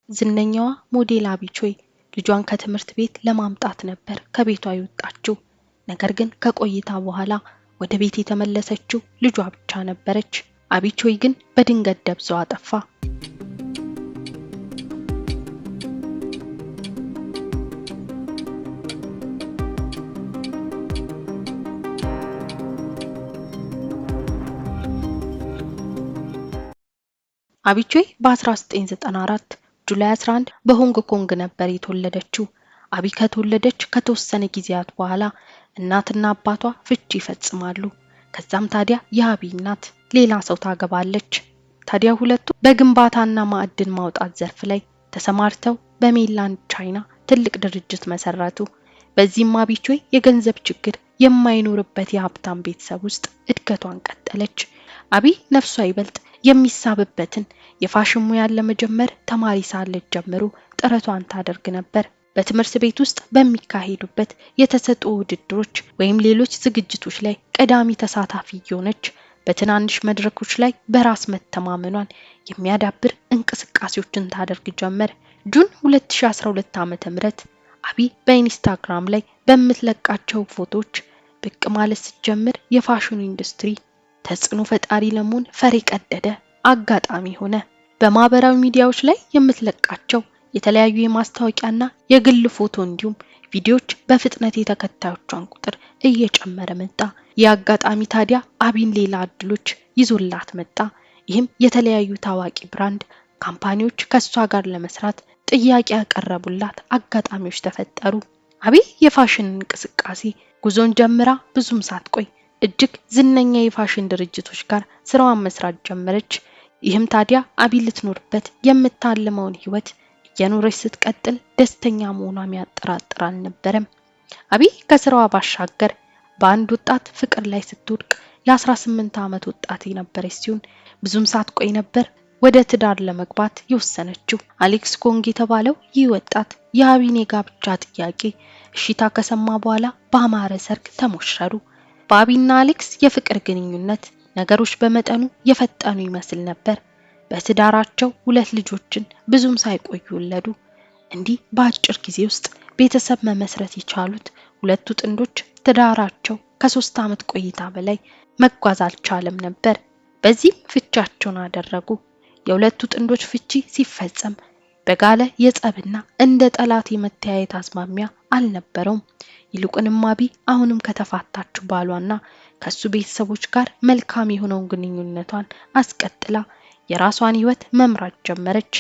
ዝነኛዋ ሞዴል አቢቾይ ልጇን ከትምህርት ቤት ለማምጣት ነበር ከቤቷ የወጣችው። ነገር ግን ከቆይታ በኋላ ወደ ቤት የተመለሰችው ልጇ ብቻ ነበረች። አቢቾይ ግን በድንገት ደብዛዋ ጠፋ። አቢቾይ በ1994 ጁላይ 11 በሆንግ ኮንግ ነበር የተወለደችው። አቢ ከተወለደች ከተወሰነ ጊዜያት በኋላ እናትና አባቷ ፍቺ ይፈጽማሉ። ከዛም ታዲያ የአቢ እናት ሌላ ሰው ታገባለች። ታዲያ ሁለቱ በግንባታና ማዕድን ማውጣት ዘርፍ ላይ ተሰማርተው በሜንላንድ ቻይና ትልቅ ድርጅት መሰረቱ። በዚህም አቢቾይ የገንዘብ ችግር የማይኖርበት የሀብታም ቤተሰብ ውስጥ እድገቷን ቀጠለች። አቢ ነፍሷ ይበልጥ የሚሳብበትን የፋሽን ሙያን ለመጀመር ተማሪ ሳለች ጀምሮ ጥረቷን ታደርግ ነበር። በትምህርት ቤት ውስጥ በሚካሄዱበት የተሰጥኦ ውድድሮች ወይም ሌሎች ዝግጅቶች ላይ ቀዳሚ ተሳታፊ የሆነች በትናንሽ መድረኮች ላይ በራስ መተማመኗን የሚያዳብር እንቅስቃሴዎችን ታደርግ ጀመር። ጁን 2012 ዓ.ም አቢ በኢንስታግራም ላይ በምትለቃቸው ፎቶዎች ብቅ ማለት ስትጀምር የፋሽን ኢንዱስትሪ ተጽዕኖ ፈጣሪ ለመሆን ፈር ቀደደ አጋጣሚ ሆነ። በማህበራዊ ሚዲያዎች ላይ የምትለቃቸው የተለያዩ የማስታወቂያና የግል ፎቶ እንዲሁም ቪዲዮዎች በፍጥነት የተከታዮቿን ቁጥር እየጨመረ መጣ። የአጋጣሚ ታዲያ አቢን ሌላ እድሎች ይዞላት መጣ። ይህም የተለያዩ ታዋቂ ብራንድ ካምፓኒዎች ከሷ ጋር ለመስራት ጥያቄ ያቀረቡላት አጋጣሚዎች ተፈጠሩ። አቢ የፋሽን እንቅስቃሴ ጉዞን ጀምራ ብዙም ሳትቆይ እጅግ ዝነኛ የፋሽን ድርጅቶች ጋር ስራዋን መስራት ጀመረች። ይህም ታዲያ አቢ ልትኖርበት የምታልመውን ህይወት የኖረች ስትቀጥል ደስተኛ መሆኗን ያጠራጥር አልነበረም። አቢ ከስራዋ ባሻገር በአንድ ወጣት ፍቅር ላይ ስትወድቅ የ18 ዓመት ወጣት የነበረች ሲሆን ብዙም ሳትቆይ ነበር ወደ ትዳር ለመግባት የወሰነችው። አሌክስ ኮንግ የተባለው ይህ ወጣት የአቢን የጋብቻ ጥያቄ እሺታ ከሰማ በኋላ በአማረ ሰርግ ተሞሸሩ። በአቢና አሌክስ የፍቅር ግንኙነት ነገሮች በመጠኑ የፈጠኑ ይመስል ነበር። በትዳራቸው 2 ልጆችን ብዙም ሳይቆዩ ወለዱ። እንዲህ በአጭር ጊዜ ውስጥ ቤተሰብ መመስረት የቻሉት ሁለቱ ጥንዶች ትዳራቸው ከ3 ዓመት ቆይታ በላይ መጓዝ አልቻለም ነበር። በዚህም ፍቻቸውን አደረጉ። የሁለቱ ጥንዶች ፍቺ ሲፈጸም በጋለ የጸብና እንደ ጠላት የመተያየት አዝማሚያ አልነበረውም። ይልቁንም አቢ አሁንም ከተፋታችሁ ባሏና ከሱ ቤተሰቦች ጋር መልካም የሆነውን ግንኙነቷን አስቀጥላ የራሷን ህይወት መምራት ጀመረች።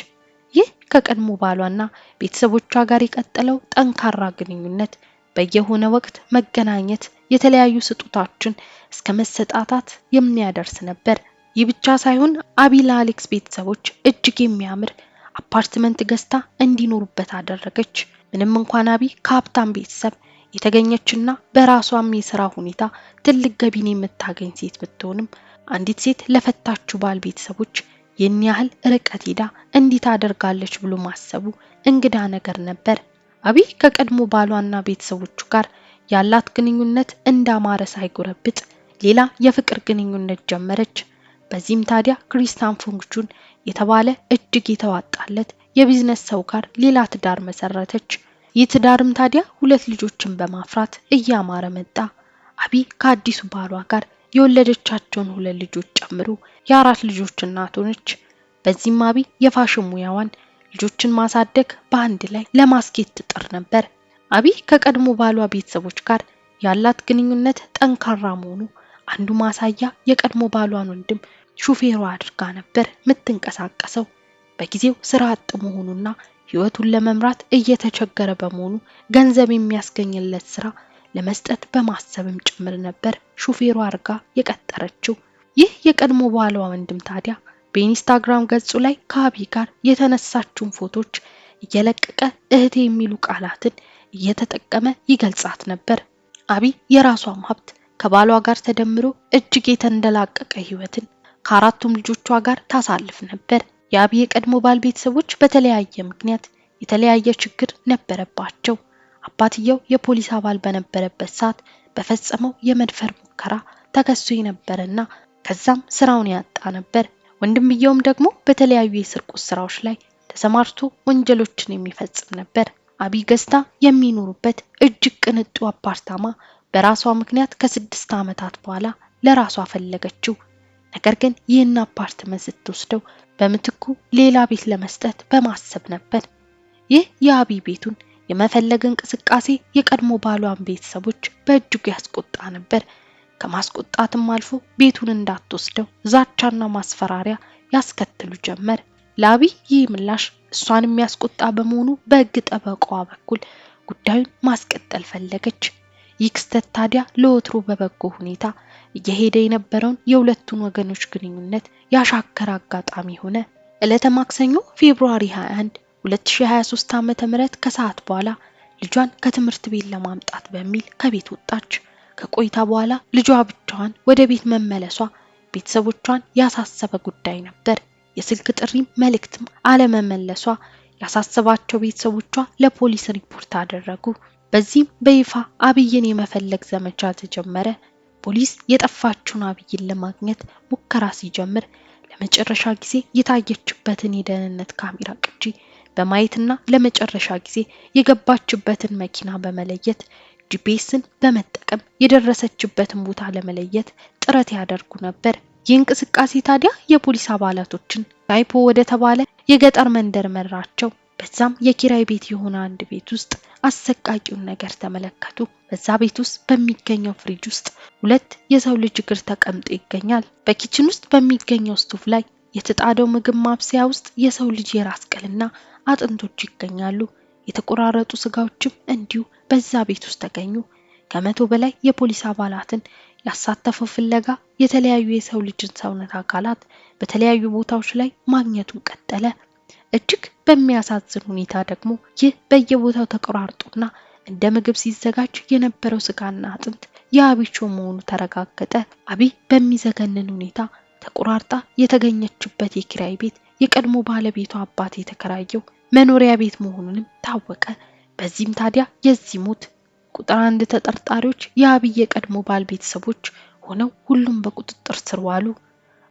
ይህ ከቀድሞ ባሏና ቤተሰቦቿ ጋር የቀጠለው ጠንካራ ግንኙነት በየሆነ ወቅት መገናኘት የተለያዩ ስጦታዎችን እስከ መሰጣጣት የሚያደርስ ነበር። ይህ ብቻ ሳይሆን አቢ ለአሌክስ ቤተሰቦች እጅግ የሚያምር አፓርትመንት ገዝታ እንዲኖሩበት አደረገች። ምንም እንኳን አቢ ከሀብታም ቤተሰብ የተገኘችና በራሷም የሥራ ሁኔታ ትልቅ ገቢን የምታገኝ ሴት ብትሆንም አንዲት ሴት ለፈታችው ባል ቤተሰቦች የኛ ያህል ርቀት ሄዳ እንዲህ ታደርጋለች ብሎ ማሰቡ እንግዳ ነገር ነበር። አቢ ከቀድሞ ባሏና ቤተሰቦቹ ጋር ያላት ግንኙነት እንዳማረ ሳይጎረብጥ ሌላ የፍቅር ግንኙነት ጀመረች። በዚህም ታዲያ ክሪስቲያን ፎንግቹን የተባለ እጅግ የተዋጣለት የቢዝነስ ሰው ጋር ሌላ ትዳር መሰረተች። ይህ ትዳርም ታዲያ 2 ልጆችን በማፍራት እያማረ መጣ። አቢ ከአዲሱ ባሏ ጋር የወለደቻቸውን 2 ልጆች ጨምሮ የ4 ልጆች እናት ሆነች። በዚህም አቢ የፋሽን ሙያዋን ልጆችን ማሳደግ በአንድ ላይ ለማስኬት ትጥር ነበር። አቢ ከቀድሞ ባሏ ቤተሰቦች ጋር ያላት ግንኙነት ጠንካራ መሆኑ አንዱ ማሳያ የቀድሞ ባሏን ወንድም ሹፌሯ አድርጋ ነበር የምትንቀሳቀሰው። በጊዜው ስራ አጥ መሆኑና ህይወቱን ለመምራት እየተቸገረ በመሆኑ ገንዘብ የሚያስገኝለት ስራ ለመስጠት በማሰብም ጭምር ነበር ሹፌሯ አድርጋ የቀጠረችው። ይህ የቀድሞ ባሏ ወንድም ታዲያ በኢንስታግራም ገጹ ላይ ከአቢ ጋር የተነሳችውን ፎቶዎች እየለቀቀ እህቴ የሚሉ ቃላትን እየተጠቀመ ይገልጻት ነበር። አቢ የራሷም ሀብት ከባሏ ጋር ተደምሮ እጅግ የተንደላቀቀ ህይወትን ከአራቱም ልጆቿ ጋር ታሳልፍ ነበር። የአቢ የቀድሞ ባል ቤተሰቦች በተለያየ ምክንያት የተለያየ ችግር ነበረባቸው። አባትየው የፖሊስ አባል በነበረበት ሰዓት በፈጸመው የመድፈር ሙከራ ተከሶ የነበረና ከዛም ስራውን ያጣ ነበር። ወንድምየውም ደግሞ በተለያዩ የስርቆት ስራዎች ላይ ተሰማርቶ ወንጀሎችን የሚፈጽም ነበር። አቢ ገዝታ የሚኖሩበት እጅግ ቅንጡ አፓርታማ በራሷ ምክንያት ከ6 ዓመታት በኋላ ለራሷ ፈለገችው። ነገር ግን ይህን አፓርትመንት ስትወስደው በምትኩ ሌላ ቤት ለመስጠት በማሰብ ነበር። ይህ የአቢ ቤቱን የመፈለግ እንቅስቃሴ የቀድሞ ባሏን ቤተሰቦች በእጅጉ ያስቆጣ ነበር። ከማስቆጣትም አልፎ ቤቱን እንዳትወስደው ዛቻና ማስፈራሪያ ያስከትሉ ጀመር። ለአቢ ይህ ምላሽ እሷን የሚያስቆጣ በመሆኑ በሕግ ጠበቃዋ በኩል ጉዳዩን ማስቀጠል ፈለገች። ይህ ክስተት ታዲያ ለወትሮ በበጎ ሁኔታ እየሄደ የነበረውን የሁለቱን ወገኖች ግንኙነት ያሻከረ አጋጣሚ ሆነ። ዕለተ ማክሰኞ ፌብሩዋሪ 21 2023 ዓ.ም ከሰዓት በኋላ ልጇን ከትምህርት ቤት ለማምጣት በሚል ከቤት ወጣች። ከቆይታ በኋላ ልጇ ብቻዋን ወደ ቤት መመለሷ ቤተሰቦቿን ያሳሰበ ጉዳይ ነበር። የስልክ ጥሪም መልእክትም አለመመለሷ ያሳሰባቸው ቤተሰቦቿ ለፖሊስ ሪፖርት አደረጉ። በዚህም በይፋ አብይን የመፈለግ ዘመቻ ተጀመረ። ፖሊስ የጠፋችውን አብይን ለማግኘት ሙከራ ሲጀምር ለመጨረሻ ጊዜ የታየችበትን የደህንነት ካሜራ ቅጂ በማየትና ለመጨረሻ ጊዜ የገባችበትን መኪና በመለየት ጂፒኤስን በመጠቀም የደረሰችበትን ቦታ ለመለየት ጥረት ያደርጉ ነበር። ይህ እንቅስቃሴ ታዲያ የፖሊስ አባላቶችን ታይፖ ወደ ተባለ የገጠር መንደር መራቸው። በዛም የኪራይ ቤት የሆነ አንድ ቤት ውስጥ አሰቃቂውን ነገር ተመለከቱ። በዛ ቤት ውስጥ በሚገኘው ፍሪጅ ውስጥ 2 የሰው ልጅ እግር ተቀምጦ ይገኛል። በኪችን ውስጥ በሚገኘው ስቶቭ ላይ የተጣደው ምግብ ማብሰያ ውስጥ የሰው ልጅ የራስ ቅልና አጥንቶች ይገኛሉ። የተቆራረጡ ስጋዎችም እንዲሁ በዛ ቤት ውስጥ ተገኙ። ከ100 በላይ የፖሊስ አባላትን ያሳተፈው ፍለጋ የተለያዩ የሰው ልጅን ሰውነት አካላት በተለያዩ ቦታዎች ላይ ማግኘቱን ቀጠለ። እጅግ በሚያሳዝን ሁኔታ ደግሞ ይህ በየቦታው ተቆራርጦና እንደ ምግብ ሲዘጋጅ የነበረው ስጋና አጥንት የአቢቾ መሆኑ ተረጋገጠ። አቢ በሚዘገንን ሁኔታ ተቆራርጣ የተገኘችበት የኪራይ ቤት የቀድሞ ባለቤቷ አባት የተከራየው መኖሪያ ቤት መሆኑንም ታወቀ። በዚህም ታዲያ የዚህ ሞት ቁጥር 1 ተጠርጣሪዎች የአብይ የቀድሞ ባል ቤተሰቦች ሆነው ሁሉም በቁጥጥር ስር ዋሉ።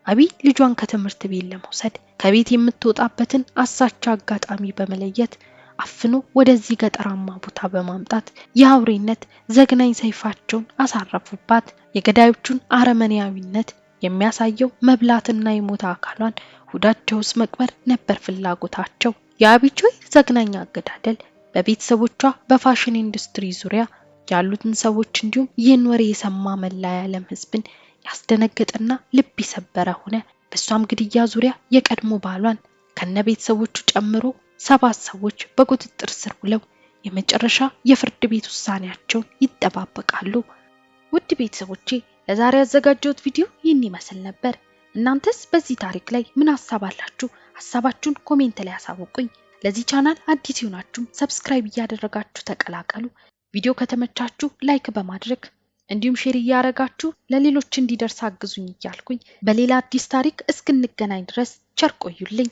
አቢ ልጇን ከትምህርት ቤት ለመውሰድ ከቤት የምትወጣበትን አሳቻ አጋጣሚ በመለየት አፍኖ ወደዚህ ገጠራማ ቦታ በማምጣት የአውሬነት ዘግናኝ ሰይፋቸውን አሳረፉባት። የገዳዮቹን አረመኔያዊነት የሚያሳየው መብላትና የሞተ አካሏን ሆዳቸው ውስጥ መቅበር ነበር ፍላጎታቸው። የአቢቾ ዘግናኝ አገዳደል በቤተሰቦቿ በፋሽን ኢንዱስትሪ ዙሪያ ያሉትን ሰዎች እንዲሁም ይህን ወሬ የሰማ መላ የዓለም ሕዝብን ያስደነገጠና ልብ የሰበረ ሆነ። በሷም ግድያ ዙሪያ የቀድሞ ባሏን ከነ ቤተሰቦቹ ጨምሮ 7 ሰዎች በቁጥጥር ስር ውለው የመጨረሻ የፍርድ ቤት ውሳኔያቸውን ይጠባበቃሉ። ውድ ቤተሰቦቼ ለዛሬ ያዘጋጀሁት ቪዲዮ ይህን ይመስል ነበር። እናንተስ በዚህ ታሪክ ላይ ምን ሐሳብ አላችሁ? ሐሳባችሁን ኮሜንት ላይ አሳውቁኝ። ለዚህ ቻናል አዲስ ሆናችሁ ሰብስክራይብ እያደረጋችሁ ተቀላቀሉ። ቪዲዮ ከተመቻችሁ ላይክ በማድረግ እንዲሁም ሼር እያደረጋችሁ ለሌሎች እንዲደርስ አግዙኝ እያልኩኝ በሌላ አዲስ ታሪክ እስክንገናኝ ድረስ ቸር ቆዩልኝ።